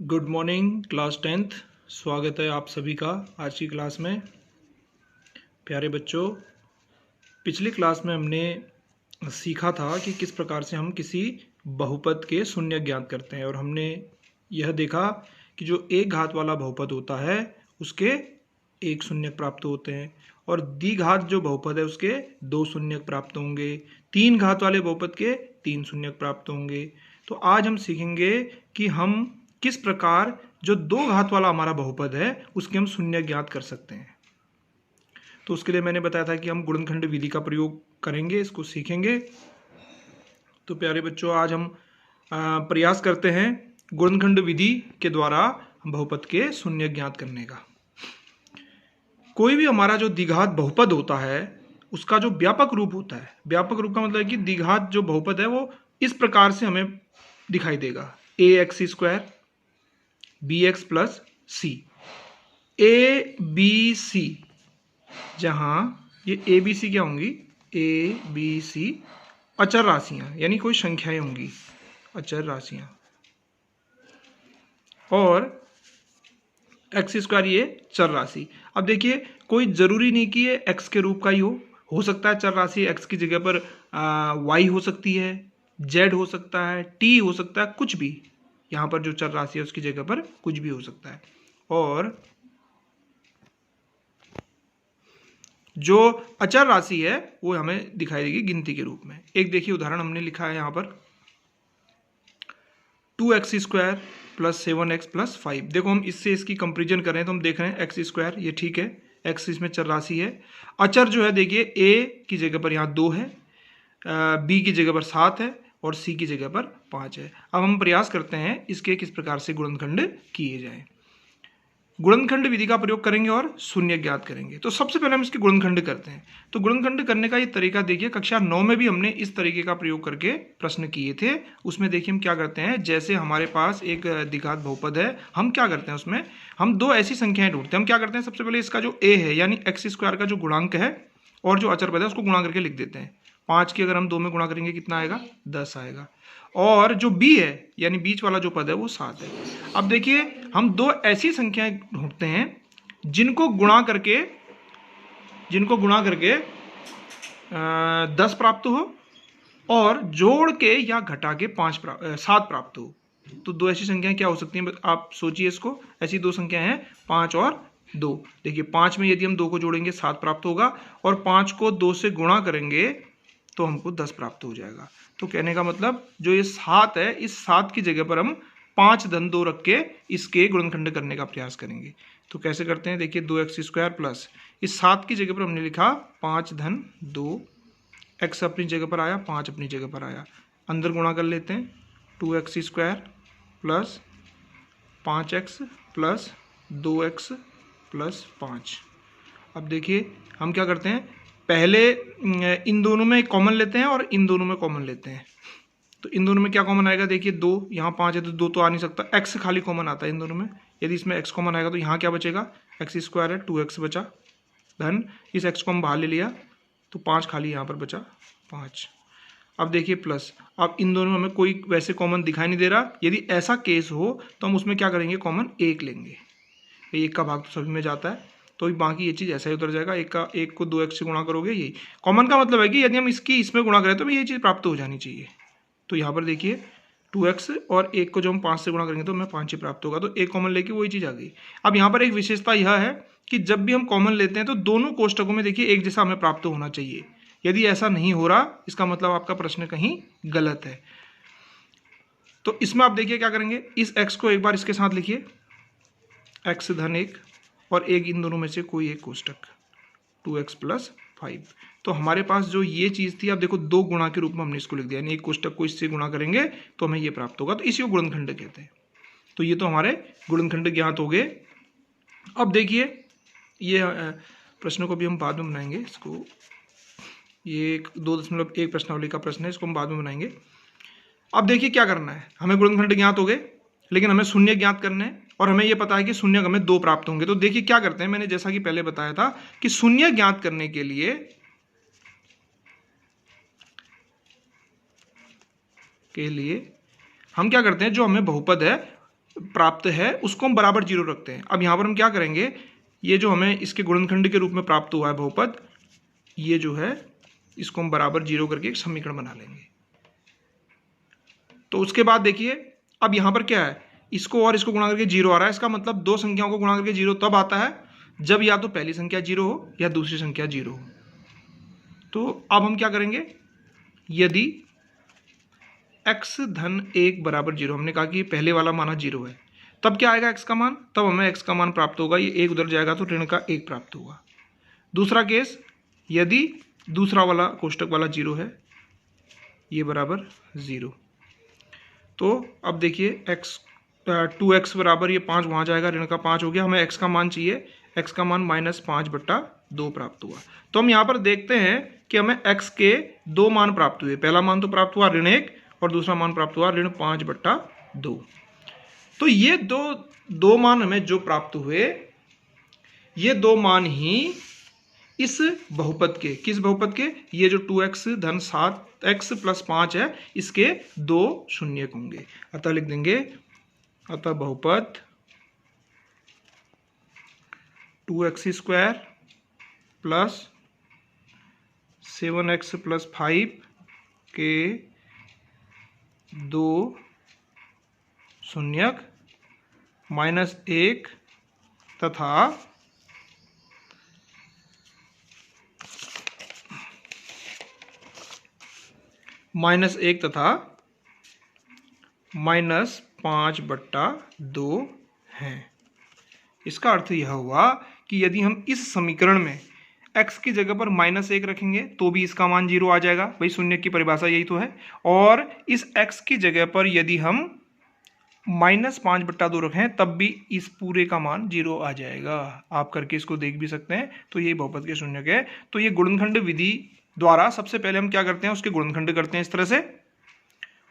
Good morning class 10th। स्वागत है आप सभी का आज की क्लास में। प्यारे बच्चों, पिछली क्लास में हमने सीखा था कि किस प्रकार से हम किसी बहुपद के शून्य ज्ञात करते हैं और हमने यह देखा कि जो एक घात वाला बहुपद होता है उसके एक शून्य प्राप्त होते हैं और द्विघात जो बहुपद है उसके दो शून्य प्राप्त होंगे, तीन घात वाले बहुपद के तीन शून्य प्राप्त होंगे। तो आज हम सीखेंगे कि हम किस प्रकार जो दो घात वाला हमारा बहुपद है उसके हम शून्य ज्ञात कर सकते हैं। तो उसके लिए मैंने बताया था कि हम गुणनखंड विधि का प्रयोग करेंगे, इसको सीखेंगे। तो प्यारे बच्चों, आज हम प्रयास करते हैं गुणनखंड विधि के द्वारा बहुपद के शून्य ज्ञात करने का। कोई भी हमारा जो द्विघात बहुपद होता है उसका जो व्यापक रूप होता है, व्यापक रूप का मतलब है कि द्विघात जो बहुपद है वो इस प्रकार से हमें दिखाई देगा: a x square b x plus c. A b c, जहां ये ए बी सी क्या होंगी? ए बी सी अचर राशियां, यानी कोई संख्याएं होंगी, अचर राशियां। और एक्स स्क्वायर ये चर राशि। अब देखिए, कोई जरूरी नहीं कि ये एक्स के रूप का ही हो सकता है चर राशि एक्स की जगह पर वाई हो सकती है, जेड हो सकता है, टी हो सकता है, कुछ भी। यहां पर जो चर राशि है उसकी जगह पर कुछ भी हो सकता है। और जो अचर राशि है वो हमें दिखाई देगी गिनती के रूप में। एक देखिए उदाहरण हमने लिखा है यहां पर, 2x square plus 7x plus 5। देखो, हम इससे इसकी कंपेरिजन करें तो हम देख रहे हैं एक्स स्क्वायर ये ठीक है, एक्स इसमें चर राशि है। अचर जो है देखिए, ए की जगह पर यहाँ 2 है, बी की जगह पर 7 है और सी की जगह पर 5 है। अब हम प्रयास करते हैं इसके किस प्रकार से गुणनखंड किए जाए। गुणनखंड विधि का प्रयोग करेंगे और शून्य ज्ञात करेंगे। तो सबसे पहले हम इसके गुणनखंड करते हैं। तो गुणनखंड करने का ये तरीका देखिए, कक्षा 9 में भी हमने इस तरीके का प्रयोग करके प्रश्न किए थे। उसमें देखिए हम क्या करते हैं, जैसे हमारे पास एक द्विघात बहुपद है, हम क्या करते हैं उसमें हम दो ऐसी संख्याएं ढूंढते हैं। हम क्या करते हैं, सबसे पहले इसका जो ए है यानी एक्स स्क्वायर का जो गुणांक है और जो अचर पद है उसको गुणा करके लिख देते हैं। 5 की अगर हम 2 में गुणा करेंगे कितना आएगा? 10 आएगा। और जो बी है यानी बीच वाला जो पद है वो 7 है। अब देखिए, हम दो ऐसी संख्याएं ढूंढते हैं जिनको गुणा करके 10 प्राप्त हो और जोड़ के या घटा के 7 प्राप्त हो। तो दो ऐसी संख्याएं क्या हो सकती हैं, आप सोचिए इसको। ऐसी दो संख्याएं हैं 5 और 2। देखिए, 5 में यदि हम 2 को जोड़ेंगे 7 प्राप्त होगा और 5 को 2 से गुणा करेंगे तो हमको 10 प्राप्त हो जाएगा। तो कहने का मतलब जो ये 7 है, इस 7 की जगह पर हम 5 धन 2 रख के इसके गुणनखंड करने का प्रयास करेंगे। तो कैसे करते हैं, देखिए 2x स्क्वायर प्लस इस 7 की जगह पर हमने लिखा 5 धन 2, x अपनी जगह पर आया, 5 अपनी जगह पर आया, अंदर गुणा कर लेते हैं। 2x square plus 5x plus 2x plus 5। अब देखिए हम क्या करते हैं, पहले इन दोनों में कॉमन लेते हैं और इन दोनों में कॉमन लेते हैं। तो इन दोनों में क्या कॉमन आएगा, देखिए 2, यहाँ 5 है तो 2 तो आ नहीं सकता, x खाली कॉमन आता है इन दोनों में। यदि इसमें x कॉमन आएगा तो यहाँ क्या बचेगा, एक्स स्क्वायर है 2x बचा, धन इस x को हम बाहर ले लिया तो 5 खाली यहाँ पर बचा 5। अब देखिए प्लस, अब इन दोनों में हमें कोई वैसे कॉमन दिखाई नहीं दे रहा। यदि ऐसा केस हो तो हम उसमें क्या करेंगे, कॉमन 1 लेंगे। 1 का भाग तो सभी में जाता है तो बाकी ये चीज़ ऐसा ही उतर जाएगा। एक को 2x से गुणा करोगे, यही कॉमन का मतलब है कि यदि हम इसकी इसमें गुणा करें तो ये चीज़ प्राप्त हो जानी चाहिए। तो यहाँ पर देखिए 2x और 1 को जब हम 5 से गुणा करेंगे तो हमें 5 ही प्राप्त होगा। तो एक कॉमन लेके वही चीज़ आ गई। अब यहाँ पर एक विशेषता यह है कि जब भी हम कॉमन लेते हैं तो दोनों कोष्टकों में देखिए एक जैसा हमें प्राप्त होना चाहिए। यदि ऐसा नहीं हो रहा, इसका मतलब आपका प्रश्न कहीं गलत है। तो इसमें आप देखिए क्या करेंगे, इस x को एक बार इसके साथ लिखिए, x धन 1 और 1 इन दोनों में से कोई एक कोष्टक 2x प्लस 5। तो हमारे पास जो ये चीज़ थी, अब देखो 2 गुणा के रूप में हमने इसको लिख दिया, यानी एक कोष्टक को इससे गुणा करेंगे तो हमें ये प्राप्त होगा। तो इसी को गुणनखंड कहते हैं। तो ये तो हमारे गुणनखंड ज्ञात हो गए। अब देखिए ये प्रश्नों को भी हम बाद में बनाएंगे। इसको ये 2.1 प्रश्नावली का प्रश्न है, इसको हम बाद में बनाएंगे। अब देखिए क्या करना है, हमें गुणनखंड ज्ञात हो गए लेकिन हमें शून्य ज्ञात करने हैं और हमें यह पता है कि शून्य हमें 2 प्राप्त होंगे। तो देखिए क्या करते हैं, मैंने जैसा कि पहले बताया था कि शून्य ज्ञात करने के लिए हम क्या करते हैं, जो हमें बहुपद है प्राप्त है उसको हम बराबर जीरो रखते हैं। अब यहाँ पर हम क्या करेंगे, ये जो हमें इसके गुणनखंड के रूप में प्राप्त हुआ है बहुपद, ये जो है इसको हम बराबर जीरो करके एक समीकरण बना लेंगे। तो उसके बाद देखिए अब यहाँ पर क्या है, इसको और इसको गुणा करके जीरो आ रहा है। इसका मतलब दो संख्याओं को गुणा करके जीरो तब आता है जब या तो पहली संख्या जीरो हो या दूसरी संख्या जीरो हो। तो अब हम क्या करेंगे, यदि x धन 1 बराबर जीरो, हमने कहा कि पहले वाला माना जीरो है, तब क्या आएगा x का मान, तब हमें x का मान प्राप्त होगा, ये 1 उधर जाएगा तो ऋण का 1 प्राप्त होगा। दूसरा केस, यदि दूसरा वाला कोष्टक वाला जीरो है, ये बराबर जीरो, तो अब देखिए x 2x बराबर ये 5 वहाँ जाएगा, ऋण का 5 हो गया, हमें x का मान चाहिए, x का मान -5/2 प्राप्त हुआ। तो हम यहाँ पर देखते हैं कि हमें x के दो मान प्राप्त हुए, पहला मान तो प्राप्त हुआ ऋण 1 और दूसरा मान प्राप्त हुआ ऋण 5/2। तो ये दो मान हमें जो प्राप्त हुए, ये दो मान ही इस बहुपद के, किस बहुपद के, ये जो 2x धन 7x + 5 है, इसके दो शून्यक होंगे। अतः लिख देंगे, अतः बहुपद 2x² + 7x + 5 के दो शून्यक -1 तथा -1 तथा -5/2 हैं। इसका अर्थ यह हुआ कि यदि हम इस समीकरण में x की जगह पर -1 रखेंगे तो भी इसका मान जीरो आ जाएगा, भाई शून्य की परिभाषा यही तो है। और इस x की जगह पर यदि हम -5/2 रखें तब भी इस पूरे का मान जीरो आ जाएगा। आप करके इसको देख भी सकते हैं। तो ये बहुपद के शून्यक है। तो ये गुणनखंड विधि द्वारा सबसे पहले हम क्या करते हैं, उसके गुणनखंड करते हैं इस तरह से।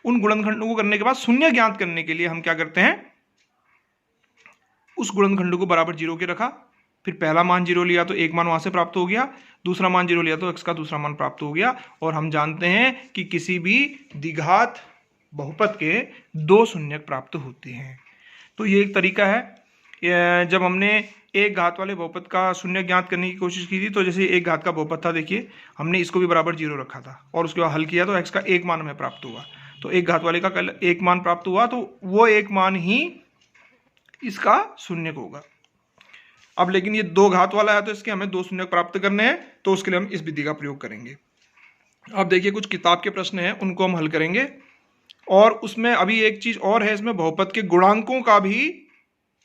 उन गुणनखंडों को करने के बाद शून्य ज्ञात करने के लिए हम क्या करते हैं, उस गुणनखंड को बराबर जीरो के रखा, फिर पहला मान जीरो लिया तो एक मान वहां से प्राप्त हो गया, दूसरा मान जीरो लिया तो x का दूसरा मान प्राप्त हो गया। और हम जानते हैं कि किसी भी द्विघात बहुपद के दो शून्यक प्राप्त होते हैं। तो ये एक तरीका है। जब हमने एक घात वाले बहुपद का शून्य ज्ञात करने की कोशिश की थी, तो जैसे एक घात का बहुपद था, देखिए हमने इसको भी बराबर जीरो रखा था और उसके बाद हल किया तो x का एक मान हमें प्राप्त हुआ। तो एक घात वाले का कल एक मान प्राप्त हुआ, तो वो एक मान ही इसका शून्यक होगा। अब लेकिन ये दो घात वाला है तो इसके हमें दो शून्यक प्राप्त करने हैं, तो उसके लिए हम इस विधि का प्रयोग करेंगे। अब देखिए कुछ किताब के प्रश्न हैं, उनको हम हल करेंगे। और उसमें अभी एक चीज और है, इसमें बहुपद के गुणांकों का भी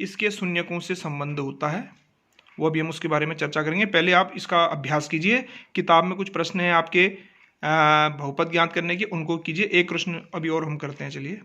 इसके शून्यकों से संबंध होता है, वो भी हम उसके बारे में चर्चा करेंगे। पहले आप इसका अभ्यास कीजिए। किताब में कुछ प्रश्न हैं आपके बहुपद ज्ञात करने के, उनको कीजिए। एक प्रश्न अभी और हम करते हैं, चलिए।